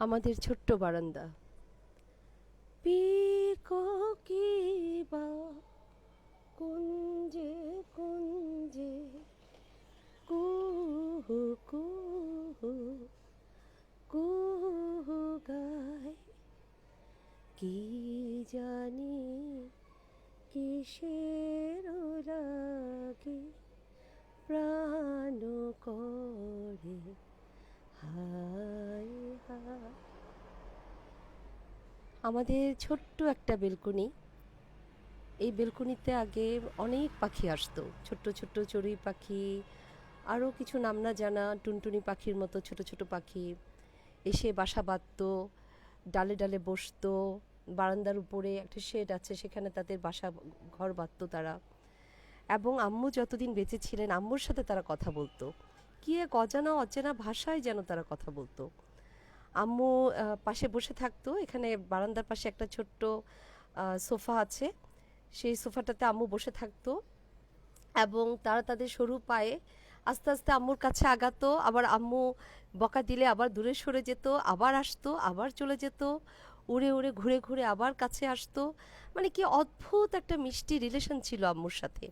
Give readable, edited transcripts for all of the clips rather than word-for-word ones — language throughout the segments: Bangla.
আমাদের ছোট্ট বারান্দা। পিকোকিবা কুঞ্জে কুঞ্জে কুহু কুহু কুহু গায়, কি জানি কিসের লাগে প্রাণ করে হায় হায়। আমাদের ছোট্ট একটা বেলকনি। এই বেলকনিতে আগে অনেক পাখি আসতো, ছোট্ট ছোট্ট চড়ুই পাখি, আরও কিছু নাম না জানা টুনটুনি পাখির মতো ছোট ছোট পাখি এসে বাসা বাঁধতো, ডালে ডালে বসতো। বারান্দার উপরে একটা শেড আছে, সেখানে তাদের বাসা ঘর বাঁধতো তারা। এবং আম্মু যতদিন বেঁচে ছিলেন আম্মুর সাথে তারা কথা বলতো, কি এক অজানা অচেনা ভাষায় যেন তারা কথা বলতো। আম্মু পাশে বসে থাকতো, এখানে বারান্দার পাশে একটা ছোট্ট সোফা আছে, সেই সোফাটাতে আম্মু বসে থাকতো এবং তারা তাদের সরু পায়ে আস্তে আস্তে আম্মুর কাছে আগাতো। আবার আম্মু বকা দিলে আবার দূরে সরে যেত, আবার আসতো, আবার চলে যেত, উড়ে উড়ে ঘুরে ঘুরে আবার কাছে আসতো। মানে কি অদ্ভুত একটা মিষ্টি রিলেশন ছিল আম্মুর সাথে।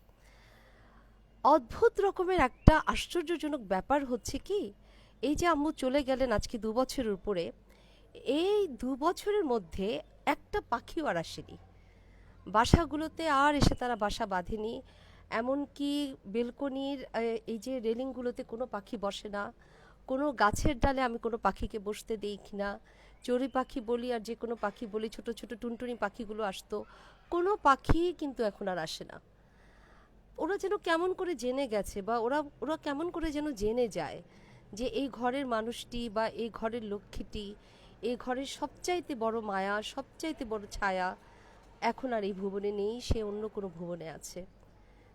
অদ্ভুত রকমের একটা আশ্চর্যজনক ব্যাপার হচ্ছে কি, এই যে আম্মু চলে গেলেন আজকে ২ বছরের উপরে, এই ২ বছরের মধ্যে একটা পাখিও আর আসেনি বাসাগুলোতে, আর এসে তারা বাসা বাঁধেনি। এমনকি বেলকনির এই যে রেলিংগুলোতে কোনো পাখি বসে না, কোনো গাছের ডালে আমি কোনো পাখিকে বসতে দেখি না। চড়ুই পাখি বলি আর যে কোনো পাখি বলি, ছোট ছোট টুনটুনি পাখিগুলো আসতো, কোনো পাখি কিন্তু এখন আর আসে না। ওরা যেন কেমন করে জেনে গেছে, বা ওরা ওরা কেমন করে যেন জেনে যায় যে এই ঘরের মানুষটি বা এই ঘরের লক্ষ্মীটি, এই ঘরের সবচাইতে বড় মায়া, সবচাইতে বড় ছায়া এখন আর এই ভুবনে নেই, সে অন্য কোনো ভুবনে আছে।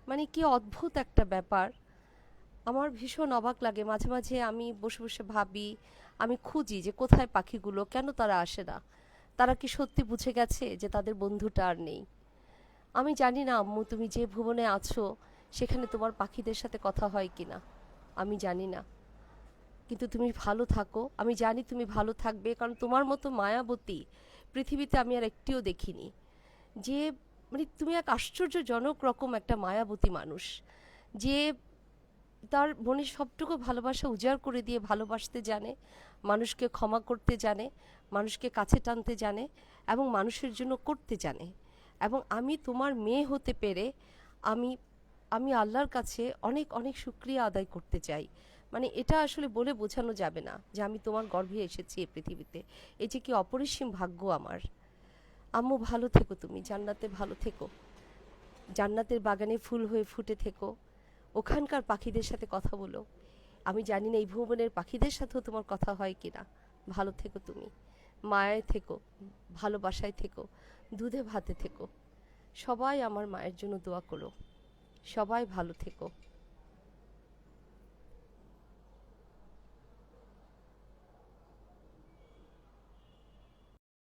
মানে কি অদ্ভুত একটা ব্যাপার। আমার ভীষণ অবাক লাগে মাঝে মাঝে, আমি বসে বসে ভাবি, আমি খুঁজি যে কোথায় পাখিগুলো, কেন তারা আসে না। তারা কি সত্যি বুঝে গেছে যে তাদের বন্ধুটা আর নেই? আমি জানি না আম্মু, তুমি যে ভুবনে আছো সেখানে তোমার পাখিদের সাথে কথা হয় কি না, আমি জানি না। কিন্তু তুমি ভালো থাকো, আমি জানি তুমি ভালো থাকবে, কারণ তোমার মতো মায়াবতী পৃথিবীতে আমি আর একটিও দেখিনি। যে মানে তুমি এক আশ্চর্যজনক রকম একটা মায়াবতী মানুষ, যে তার মনের সবটুকু ভালোবাসা উজাড় করে দিয়ে ভালোবাসতে জানে, মানুষকে ক্ষমা করতে জানে, মানুষকে কাছে টানতে জানে এবং মানুষের জন্য করতে জানে। এবং আমি তোমার মেয়ে হতে পেরে আমি আমি আল্লাহর কাছে অনেক অনেক শুক্রিয়া আদায় করতে চাই। মানে এটা আসলে বলে বোঝানো যাবে না যে আমি তোমার গর্ভে এসেছি এই পৃথিবীতে। এই যে কি অপরিসীম ভাগ্য আমার। আম্মু ভালো থেকো, তুমি জান্নাতে ভালো থেকো, জান্নাতের বাগানে ফুল হয়ে ফুটে থেকো, ওখানকার পাখিদের সাথে কথা বলো। আমি জানি না এই ভুবনের পাখিদের সাথেও তোমার কথা হয় কিনা। ভালো থেকো তুমি, মায়ায় থেকো, ভালোবাসায় থেকো, দুধে ভাতে থেকো। সবাই আমার মায়ের জন্য দোয়া করো। সবাই ভালো থেকো।